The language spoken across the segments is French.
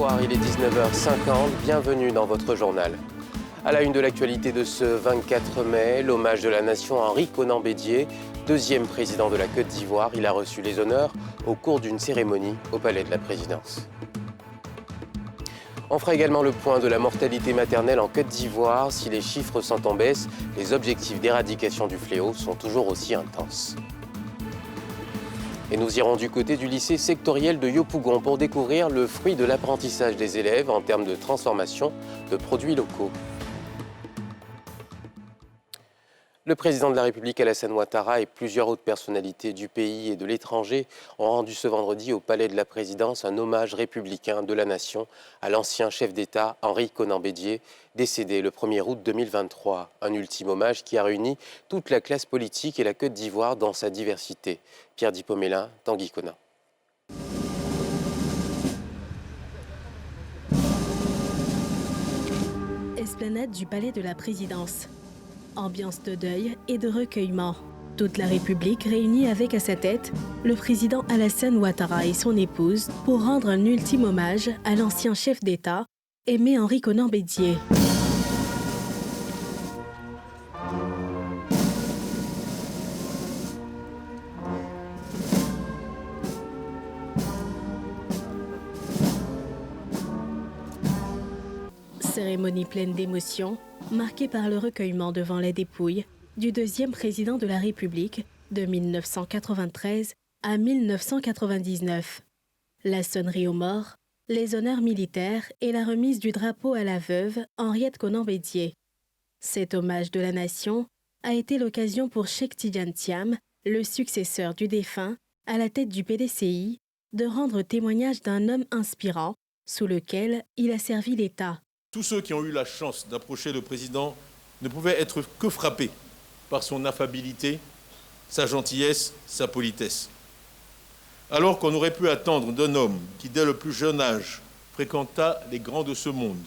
Bonsoir, il est 19h50, bienvenue dans votre journal. À la une de l'actualité de ce 24 mai, l'hommage de la nation à Henri Konan Bédié, deuxième président de la Côte d'Ivoire. Il a reçu les honneurs au cours d'une cérémonie au Palais de la Présidence. On fera également le point de la mortalité maternelle en Côte d'Ivoire. Si les chiffres sont en baisse, les objectifs d'éradication du fléau sont toujours aussi intenses. Et nous irons du côté du lycée sectoriel de Yopougon pour découvrir le fruit de l'apprentissage des élèves en termes de transformation de produits locaux. Le président de la République, Alassane Ouattara, et plusieurs autres personnalités du pays et de l'étranger ont rendu ce vendredi au Palais de la Présidence un hommage républicain de la nation à l'ancien chef d'État Henri Konan Bédié, décédé le 1er août 2023. Un ultime hommage qui a réuni toute la classe politique et la Côte d'Ivoire dans sa diversité. Pierre Dipomélin, Tanguy Konan. Esplanade du Palais de la Présidence. Ambiance de deuil et de recueillement. Toute la République réunie avec à sa tête le président Alassane Ouattara et son épouse pour rendre un ultime hommage à l'ancien chef d'État, Aimé Henri Konan Bédié. Cérémonie pleine d'émotions, marquée par le recueillement devant la dépouille du deuxième président de la République de 1993 à 1999. La sonnerie aux morts, les honneurs militaires et la remise du drapeau à la veuve Henriette Konan Bédié. Cet hommage de la nation a été l'occasion pour Cheikh Tidiane Thiam, le successeur du défunt, à la tête du PDCI, de rendre témoignage d'un homme inspirant sous lequel il a servi l'État. Tous ceux qui ont eu la chance d'approcher le président ne pouvaient être que frappés par son affabilité, sa gentillesse, sa politesse. Alors qu'on aurait pu attendre d'un homme qui, dès le plus jeune âge, fréquenta les grands de ce monde,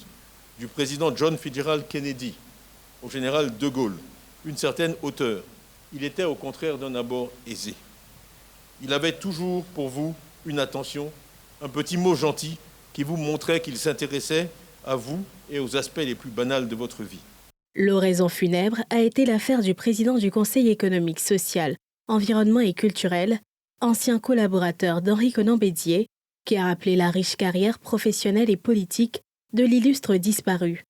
du président John Fitzgerald Kennedy au général de Gaulle, une certaine hauteur, il était au contraire d'un abord aisé. Il avait toujours pour vous une attention, un petit mot gentil qui vous montrait qu'il s'intéressait à vous et aux aspects les plus banals de votre vie. L'oraison funèbre a été l'affaire du président du Conseil économique, social, environnement et culturel, ancien collaborateur d'Henri Konan Bédié, qui a rappelé la riche carrière professionnelle et politique de l'illustre disparu.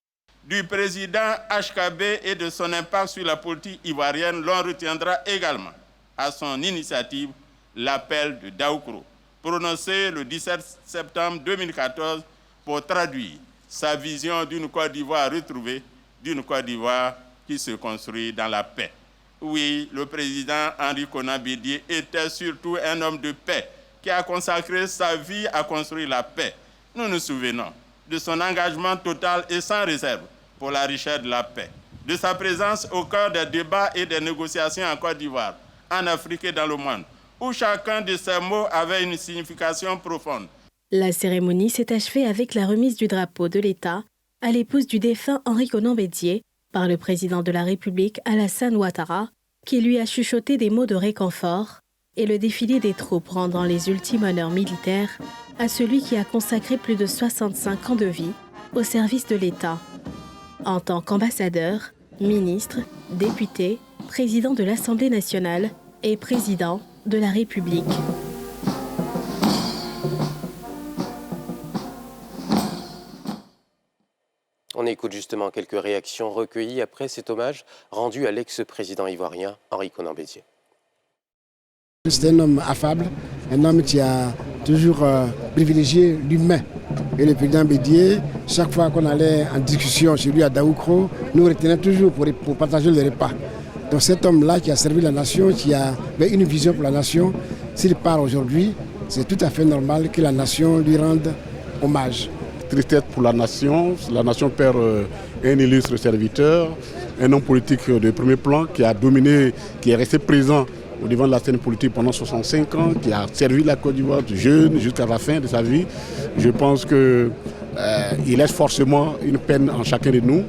Du président HKB et de son impact sur la politique ivoirienne, l'on retiendra également à son initiative l'appel de Daoukro, prononcé le 17 septembre 2014 pour traduire sa vision d'une Côte d'Ivoire retrouvée, d'une Côte d'Ivoire qui se construit dans la paix. Oui, le président Henri Konan Bédié était surtout un homme de paix qui a consacré sa vie à construire la paix. Nous nous souvenons de son engagement total et sans réserve pour la richesse de la paix, de sa présence au cœur des débats et des négociations en Côte d'Ivoire, en Afrique et dans le monde, où chacun de ses mots avait une signification profonde. La cérémonie s'est achevée avec la remise du drapeau de l'État à l'épouse du défunt Henri Konan Bédié par le président de la République Alassane Ouattara, qui lui a chuchoté des mots de réconfort, et le défilé des troupes rendant les ultimes honneurs militaires à celui qui a consacré plus de 65 ans de vie au service de l'État. En tant qu'ambassadeur, ministre, député, président de l'Assemblée nationale et président de la République. On écoute justement quelques réactions recueillies après cet hommage rendu à l'ex-président ivoirien Henri Konan Bédié. C'est un homme affable, un homme qui a toujours privilégié l'humain. Et le président Bédié, chaque fois qu'on allait en discussion chez lui à Daoukro, nous retenait toujours pour partager le repas. Donc cet homme-là qui a servi la nation, qui avait une vision pour la nation, s'il part aujourd'hui, c'est tout à fait normal que la nation lui rende hommage. Tristesse pour la nation perd un illustre serviteur, un homme politique de premier plan qui a dominé, qui est resté présent au devant de la scène politique pendant 65 ans, qui a servi la Côte d'Ivoire de jeune jusqu'à la fin de sa vie. Je pense qu'il laisse forcément une peine en chacun de nous.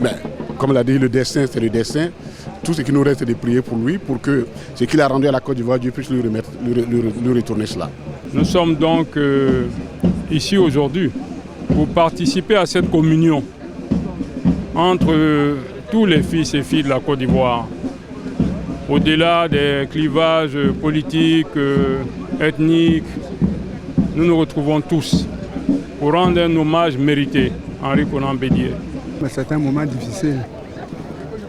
Mais comme l'a dit, le destin, c'est le destin. Tout ce qui nous reste, c'est de prier pour lui, pour que ce qu'il a rendu à la Côte d'Ivoire, Dieu puisse lui retourner cela. Nous sommes donc ici aujourd'hui pour participer à cette communion entre tous les fils et filles de la Côte d'Ivoire. Au-delà des clivages politiques, ethniques, nous nous retrouvons tous pour rendre un hommage mérité à Henri Konan Bédié. C'est un moment difficile.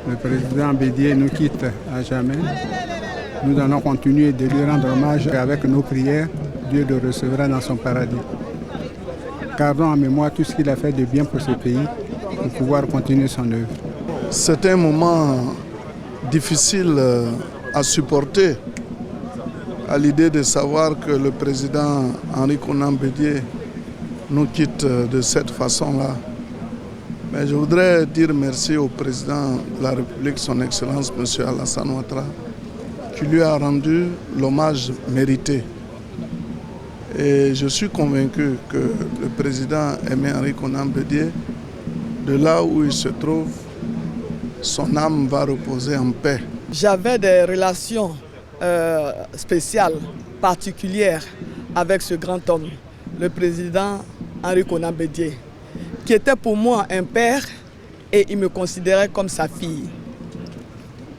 Le président Bédié nous quitte à jamais. Nous allons continuer de lui rendre hommage et avec nos prières, Dieu le recevra dans son paradis. Gardons en mémoire tout ce qu'il a fait de bien pour ce pays pour pouvoir continuer son œuvre. C'est un moment difficile à supporter à l'idée de savoir que le président Henri Konan Bédié nous quitte de cette façon-là. Mais je voudrais dire merci au président de la République, son Excellence M. Alassane Ouattara, qui lui a rendu l'hommage mérité. Et je suis convaincu que le président Aimé Henri Konan Bédié, de là où il se trouve, son âme va reposer en paix. J'avais des relations spéciales, particulières avec ce grand homme, le président Henri Konan Bédié, qui était pour moi un père et il me considérait comme sa fille.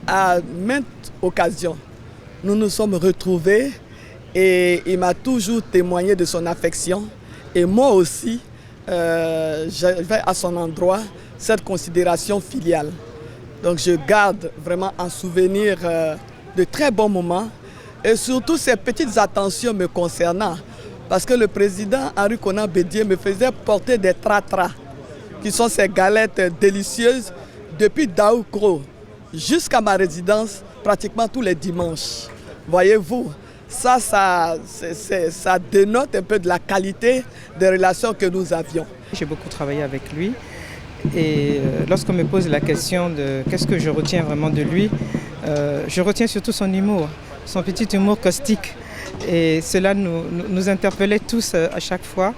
À maintes occasions, nous nous sommes retrouvés et il m'a toujours témoigné de son affection. Et moi aussi, j'avais à son endroit cette considération filiale. Donc je garde vraiment en souvenir de très bons moments et surtout ces petites attentions me concernant. Parce que le président Henri Konan Bédié me faisait porter des tratras, qui sont ces galettes délicieuses, depuis Daoukro jusqu'à ma résidence, pratiquement tous les dimanches. Voyez-vous, ça dénote un peu de la qualité des relations que nous avions. J'ai beaucoup travaillé avec lui et lorsqu'on me pose la question de qu'est-ce que je retiens vraiment de lui, je retiens surtout son humour, son petit humour caustique. Et cela nous interpellait tous à chaque fois.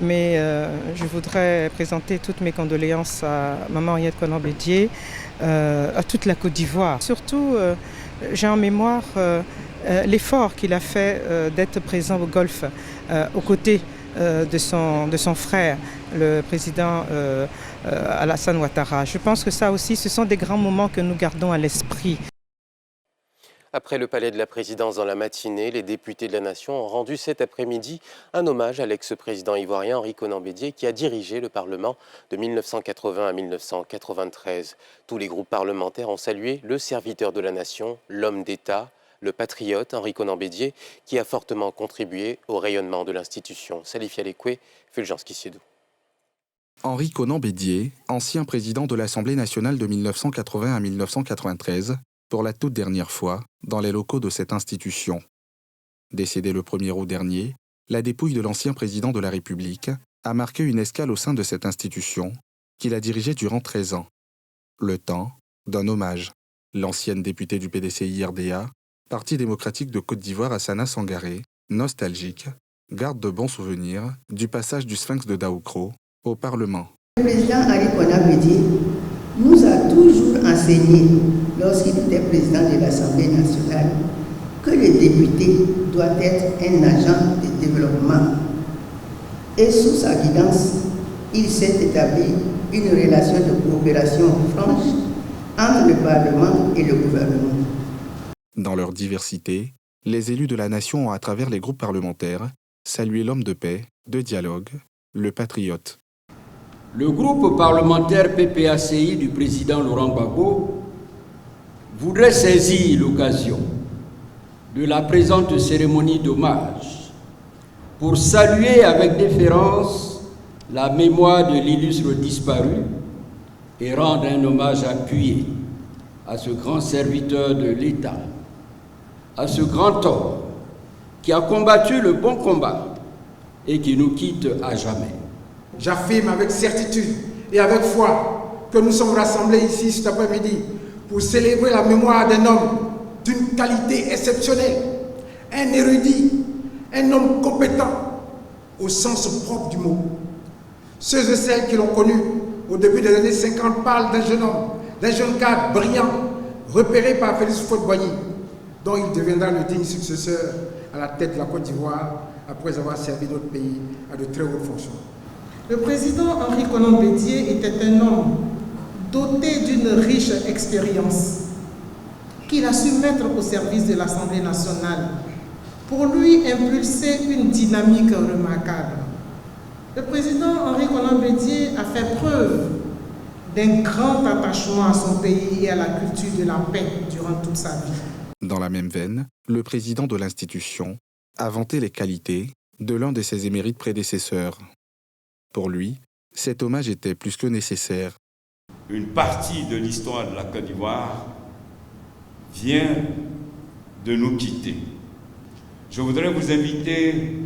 Mais je voudrais présenter toutes mes condoléances à Maman Henriette Konan Bédié, à toute la Côte d'Ivoire. Surtout, j'ai en mémoire l'effort qu'il a fait d'être présent au Golfe, aux côtés de son frère, le président Alassane Ouattara. Je pense que ça aussi, ce sont des grands moments que nous gardons à l'esprit. Après le palais de la présidence dans la matinée, les députés de la Nation ont rendu cet après-midi un hommage à l'ex-président ivoirien Henri Konan Bédié qui a dirigé le Parlement de 1980 à 1993. Tous les groupes parlementaires ont salué le serviteur de la Nation, l'homme d'État, le patriote Henri Konan Bédié qui a fortement contribué au rayonnement de l'institution. Salif Yalekwe, Fulgence Kissédou. Henri Konan Bédié, ancien président de l'Assemblée nationale de 1980 à 1993, pour la toute dernière fois dans les locaux de cette institution. Décédé le 1er août dernier, la dépouille de l'ancien président de la République a marqué une escale au sein de cette institution qu'il a dirigée durant 13 ans. Le temps d'un hommage. L'ancienne députée du PDCI-RDA, Parti démocratique de Côte d'Ivoire Hassana Sangaré, nostalgique, garde de bons souvenirs du passage du Sphinx de Daoukro au Parlement. Le président Henri Konan Bédié nous a toujours enseigné, lorsqu'il était président de l'Assemblée nationale, que le député doit être un agent de développement. Et sous sa guidance, il s'est établi une relation de coopération franche entre le Parlement et le gouvernement. Dans leur diversité, les élus de la nation ont, à travers les groupes parlementaires, salué l'homme de paix, de dialogue, le patriote. Le groupe parlementaire PPACI du président Laurent Gbagbo voudrait saisir l'occasion de la présente cérémonie d'hommage pour saluer avec déférence la mémoire de l'illustre disparu et rendre un hommage appuyé à ce grand serviteur de l'État, à ce grand homme qui a combattu le bon combat et qui nous quitte à jamais. J'affirme avec certitude et avec foi que nous sommes rassemblés ici cet après-midi pour célébrer la mémoire d'un homme d'une qualité exceptionnelle, un érudit, un homme compétent au sens propre du mot. Ceux et celles qui l'ont connu au début des années 50 parlent d'un jeune homme, d'un jeune cadre brillant, repéré par Félix Houphouët-Boigny, dont il deviendra le digne successeur à la tête de la Côte d'Ivoire après avoir servi notre pays à de très hautes fonctions. Le président Henri Konan Bédié était un homme doté d'une riche expérience qu'il a su mettre au service de l'Assemblée nationale pour lui impulser une dynamique remarquable. Le président Henri Konan Bédié a fait preuve d'un grand attachement à son pays et à la culture de la paix durant toute sa vie. Dans la même veine, le président de l'institution a vanté les qualités de l'un de ses émérites prédécesseurs. Pour lui, cet hommage était plus que nécessaire. Une partie de l'histoire de la Côte d'Ivoire vient de nous quitter. Je voudrais vous inviter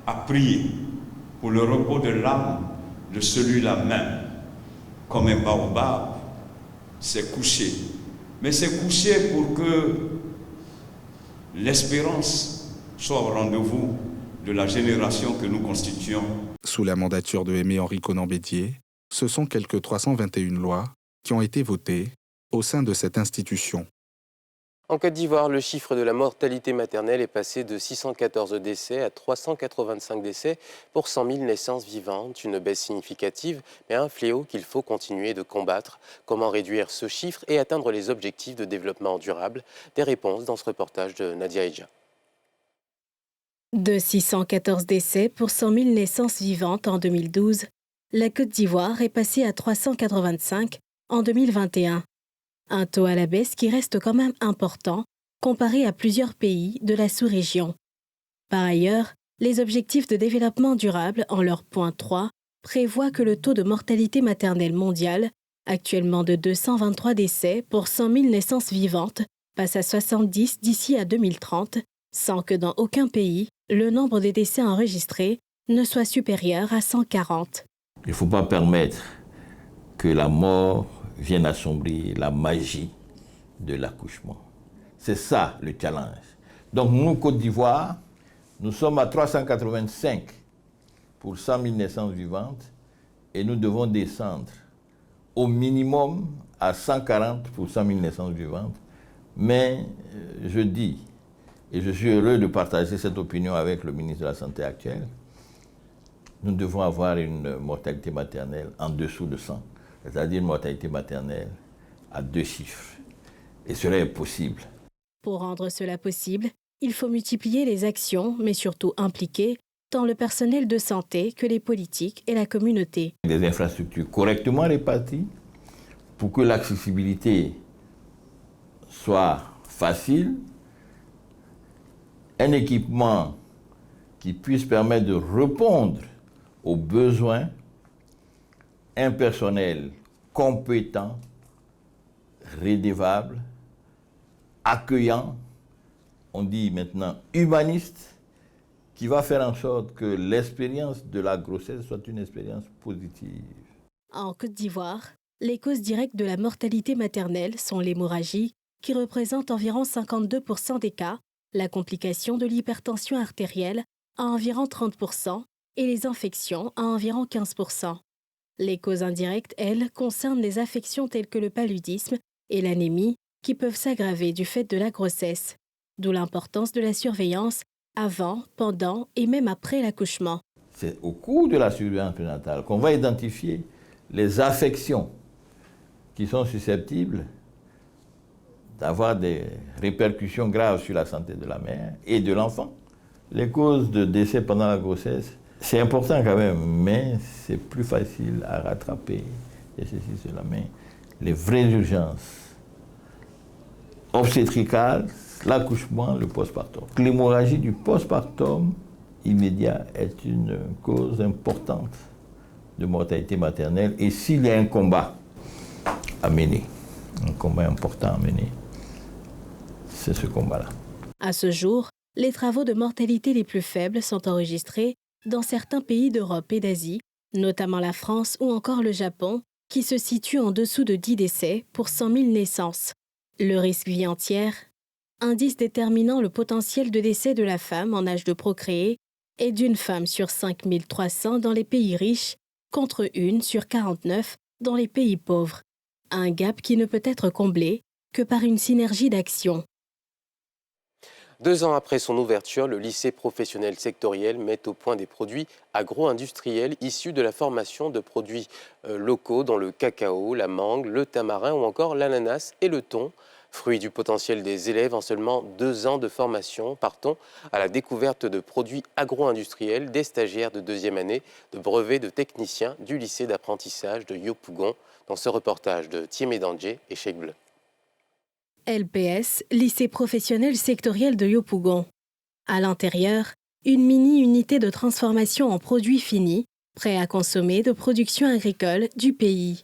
à prier pour le repos de l'âme de celui-là même. Comme un baobab, s'est couché. Mais c'est couché pour que l'espérance soit au rendez-vous de la génération que nous constituons. Sous la mandature de Aimé Henri Konan Bédié, ce sont quelques 321 lois qui ont été votées au sein de cette institution. En Côte d'Ivoire, le chiffre de la mortalité maternelle est passé de 614 décès à 385 décès pour 100 000 naissances vivantes. Une baisse significative, mais un fléau qu'il faut continuer de combattre. Comment réduire ce chiffre et atteindre les objectifs de développement durable? Des réponses dans ce reportage de Nadia Eja. De 614 décès pour 100 000 naissances vivantes en 2012, la Côte d'Ivoire est passée à 385 en 2021. Un taux à la baisse qui reste quand même important comparé à plusieurs pays de la sous-région. Par ailleurs, les objectifs de développement durable, en leur point 3, prévoient que le taux de mortalité maternelle mondiale, actuellement de 223 décès pour 100 000 naissances vivantes, passe à 70 d'ici à 2030, sans que dans aucun pays, le nombre de décès enregistrés ne soit supérieur à 140. Il ne faut pas permettre que la mort vienne assombrir la magie de l'accouchement. C'est ça le challenge. Donc nous, Côte d'Ivoire, nous sommes à 385 pour 100 000 naissances vivantes et nous devons descendre au minimum à 140 pour 100 000 naissances vivantes. Mais je dis, et je suis heureux de partager cette opinion avec le ministre de la Santé actuel, nous devons avoir une mortalité maternelle en dessous de 100. C'est-à-dire une mortalité maternelle à 2 chiffres. Et cela est possible. Pour rendre cela possible, il faut multiplier les actions, mais surtout impliquer tant le personnel de santé que les politiques et la communauté. Des infrastructures correctement réparties pour que l'accessibilité soit facile, un équipement qui puisse permettre de répondre aux besoins, un personnel compétent, rédévable, accueillant, on dit maintenant humaniste, qui va faire en sorte que l'expérience de la grossesse soit une expérience positive. En Côte d'Ivoire, les causes directes de la mortalité maternelle sont l'hémorragie, qui représente environ 52% des cas, la complication de l'hypertension artérielle à environ 30% et les infections à environ 15%. Les causes indirectes, elles, concernent les affections telles que le paludisme et l'anémie qui peuvent s'aggraver du fait de la grossesse, d'où l'importance de la surveillance avant, pendant et même après l'accouchement. C'est au cours de la surveillance prénatale qu'on va identifier les affections qui sont susceptibles d'avoir des répercussions graves sur la santé de la mère et de l'enfant. Les causes de décès pendant la grossesse, c'est important quand même, mais c'est plus facile à rattraper. Et ceci, cela. Mais les vraies urgences obstétricales, l'accouchement, le postpartum. L'hémorragie du postpartum immédiat est une cause importante de mortalité maternelle. Et s'il y a un combat à mener, un combat important à mener, c'est ce combat-là. À ce jour, les travaux de mortalité les plus faibles sont enregistrés dans certains pays d'Europe et d'Asie, notamment la France ou encore le Japon, qui se situent en dessous de 10 décès pour 100 000 naissances. Le risque vie entière, indice déterminant le potentiel de décès de la femme en âge de procréer, est d'une femme sur 5 300 dans les pays riches, contre 1 sur 49 dans les pays pauvres. Un gap qui ne peut être comblé que par une synergie d'action. 2 ans après son ouverture, le lycée professionnel sectoriel met au point des produits agro-industriels issus de la formation de produits locaux dont le cacao, la mangue, le tamarin ou encore l'ananas et le thon. Fruit du potentiel des élèves, en seulement 2 ans de formation, partons à la découverte de produits agro-industriels des stagiaires de 2e année de brevet de technicien du lycée d'apprentissage de Yopougon, dans ce reportage de Thiemé Dandje et Cheikh Bleu. LPS, lycée professionnel sectoriel de Yopougon. À l'intérieur, une mini-unité de transformation en produits finis, prêts à consommer de production agricole du pays.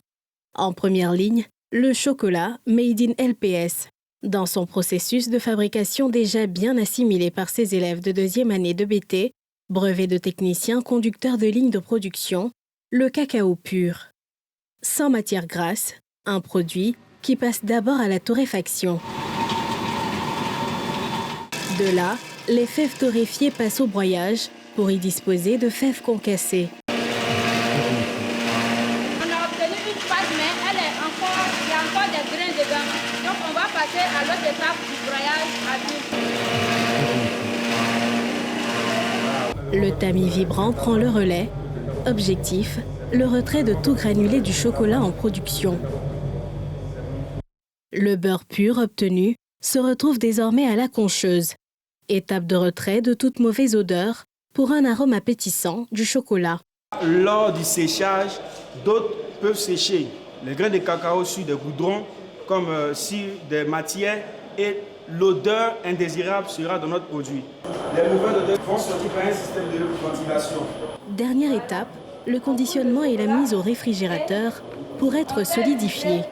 En première ligne, le chocolat Made in LPS. Dans son processus de fabrication déjà bien assimilé par ses élèves de 2e année de BT, brevet de technicien conducteur de ligne de production, le cacao pur. Sans matière grasse, un produit qui passe d'abord à la torréfaction. De là, les fèves torréfiées passent au broyage pour y disposer de fèves concassées. On a obtenu une pâte, mais il y a encore des grains dedans. Donc on va passer à l'autre étape du broyage à vue. Le tamis vibrant prend le relais. Objectif, le retrait de tout granulé du chocolat en production. Le beurre pur obtenu se retrouve désormais à la concheuse. Étape de retrait de toute mauvaise odeur pour un arôme appétissant du chocolat. Lors du séchage, d'autres peuvent sécher. Les grains de cacao sur des goudrons comme sur des matières et l'odeur indésirable sera dans notre produit. Les mauvaises odeurs vont sortir par un système de ventilation. Dernière étape, le conditionnement et la mise au réfrigérateur pour être solidifié.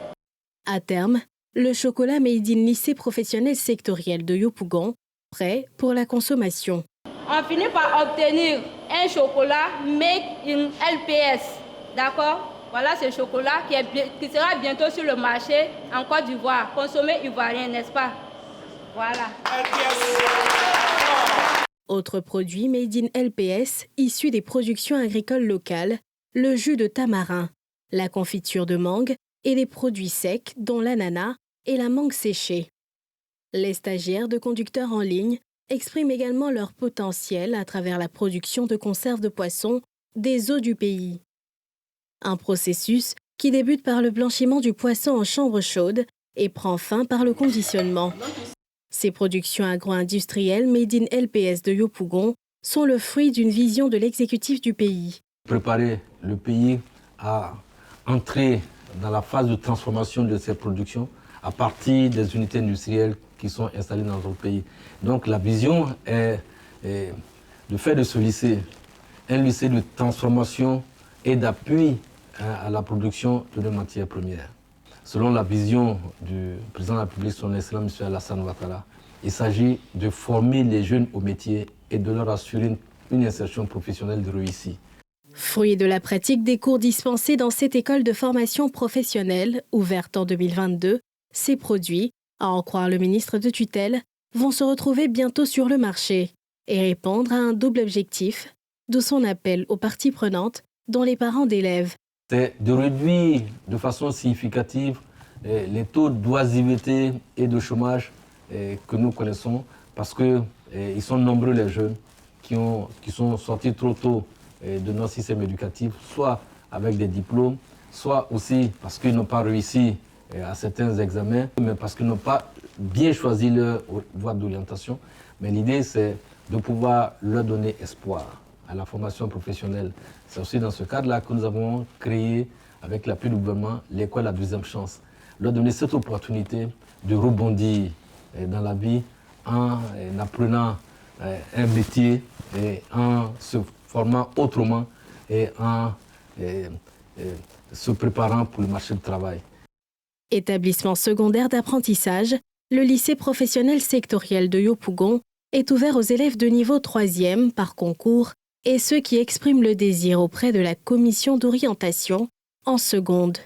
À terme, le chocolat Made in lycée professionnel sectoriel de Yopougon, prêt pour la consommation. On finit par obtenir un chocolat Made in LPS. D'accord? Voilà ce chocolat qui sera bientôt sur le marché en Côte d'Ivoire. Consommé ivoirien, n'est-ce pas? Voilà. Autre produit Made in LPS, issu des productions agricoles locales, le jus de tamarin, la confiture de mangue et les produits secs dont l'ananas et la mangue séchée. Les stagiaires de conducteurs en ligne expriment également leur potentiel à travers la production de conserves de poissons des eaux du pays. Un processus qui débute par le blanchiment du poisson en chambre chaude et prend fin par le conditionnement. Ces productions agro-industrielles Made in LPS de Yopougon sont le fruit d'une vision de l'exécutif du pays. Préparer le pays à entrer dans la phase de transformation de ces productions à partir des unités industrielles qui sont installées dans notre pays. Donc la vision est de faire de ce lycée un lycée de transformation et d'appui à la production de nos matières premières. Selon la vision du président de la République, son Excellence M. Alassane Ouattara, il s'agit de former les jeunes au métier et de leur assurer une insertion professionnelle de réussie. Fruit de la pratique des cours dispensés dans cette école de formation professionnelle, ouverte en 2022, ces produits, à en croire le ministre de tutelle, vont se retrouver bientôt sur le marché et répondre à un double objectif, d'où son appel aux parties prenantes, dont les parents d'élèves. C'est de réduire de façon significative les taux d'oisiveté et de chômage que nous connaissons, parce qu'ils sont nombreux les jeunes qui sont sortis trop tôt de notre système éducatif, soit avec des diplômes, soit aussi parce qu'ils n'ont pas réussi à certains examens, mais parce qu'ils n'ont pas bien choisi leur voie d'orientation. Mais l'idée, c'est de pouvoir leur donner espoir à la formation professionnelle. C'est aussi dans ce cadre-là que nous avons créé, avec l'appui du gouvernement, l'école La Deuxième Chance. Leur donner cette opportunité de rebondir dans la vie en apprenant un métier, et en se formant autrement et en se préparant pour le marché du travail. Établissement secondaire d'apprentissage, le lycée professionnel sectoriel de Yopougon est ouvert aux élèves de niveau 3e par concours et ceux qui expriment le désir auprès de la commission d'orientation en seconde.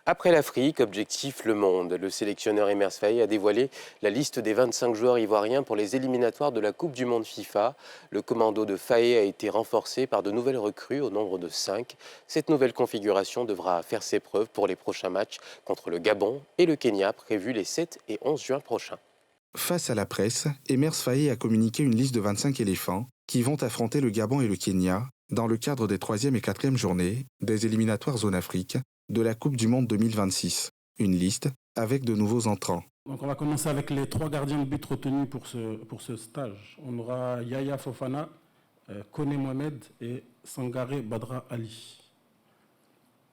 Après l'Afrique, objectif le monde. Le sélectionneur Emers Faé a dévoilé la liste des 25 joueurs ivoiriens pour les éliminatoires de la Coupe du Monde FIFA. Le commando de Faé a été renforcé par de nouvelles recrues au nombre de 5. Cette nouvelle configuration devra faire ses preuves pour les prochains matchs contre le Gabon et le Kenya prévus les 7 et 11 juin prochains. Face à la presse, Emers Faé a communiqué une liste de 25 éléphants qui vont affronter le Gabon et le Kenya dans le cadre des 3e et 4e journées des éliminatoires Zone Afrique de la Coupe du Monde 2026. Une liste avec de nouveaux entrants. Donc on va commencer avec les 3 gardiens de but retenus pour ce stage. On aura Yaya Fofana, Kone Mohamed et Sangaré Badra Ali.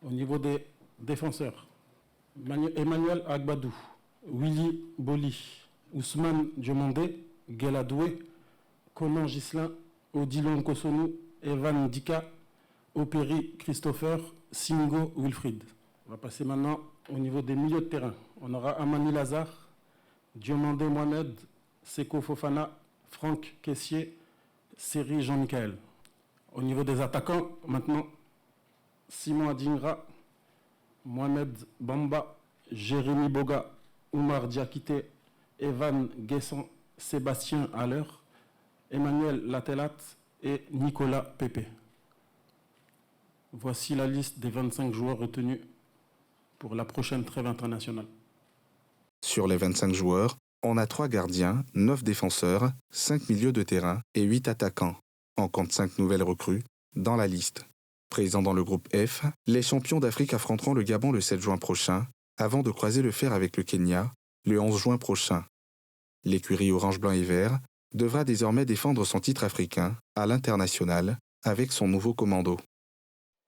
Au niveau des défenseurs, Emmanuel Agbadou, Willy Boli, Ousmane Diomandé, Geladoué, Conan Gislin, Odilon Kosonou, Evan Dika, Operi Christopher, Singo Wilfried. On va passer maintenant au niveau des milieux de terrain. On aura Amani Lazare, Diomandé Mohamed, Seko Fofana, Franck Kessier, Seri Jean-Michel. Au niveau des attaquants, maintenant, Simon Adingra, Mohamed Bamba, Jérémy Boga, Oumar Diakité, Evan Guessan, Sébastien Haller, Emmanuel Latelat et Nicolas Pepe. Voici la liste des 25 joueurs retenus pour la prochaine trêve internationale. Sur les 25 joueurs, on a 3 gardiens, 9 défenseurs, 5 milieux de terrain et 8 attaquants. On compte 5 nouvelles recrues dans la liste. Présents dans le groupe F, les champions d'Afrique affronteront le Gabon le 7 juin prochain, avant de croiser le fer avec le Kenya le 11 juin prochain. L'écurie orange, blanc et vert devra désormais défendre son titre africain à l'international avec son nouveau commando.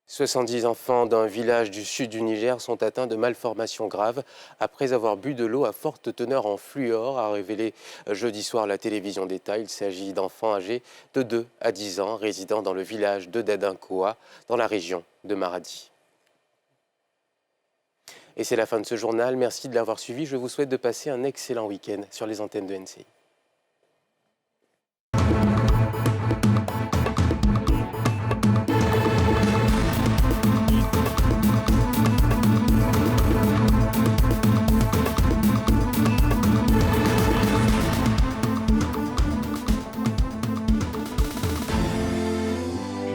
70 enfants d'un village du sud du Niger sont atteints de malformations graves après avoir bu de l'eau à forte teneur en fluor, a révélé jeudi soir la télévision d'État. Il s'agit d'enfants âgés de 2 à 10 ans résidant dans le village de Dadinkoa, dans la région de Maradi. Et c'est la fin de ce journal. Merci de l'avoir suivi. Je vous souhaite de passer un excellent week-end sur les antennes de NCI.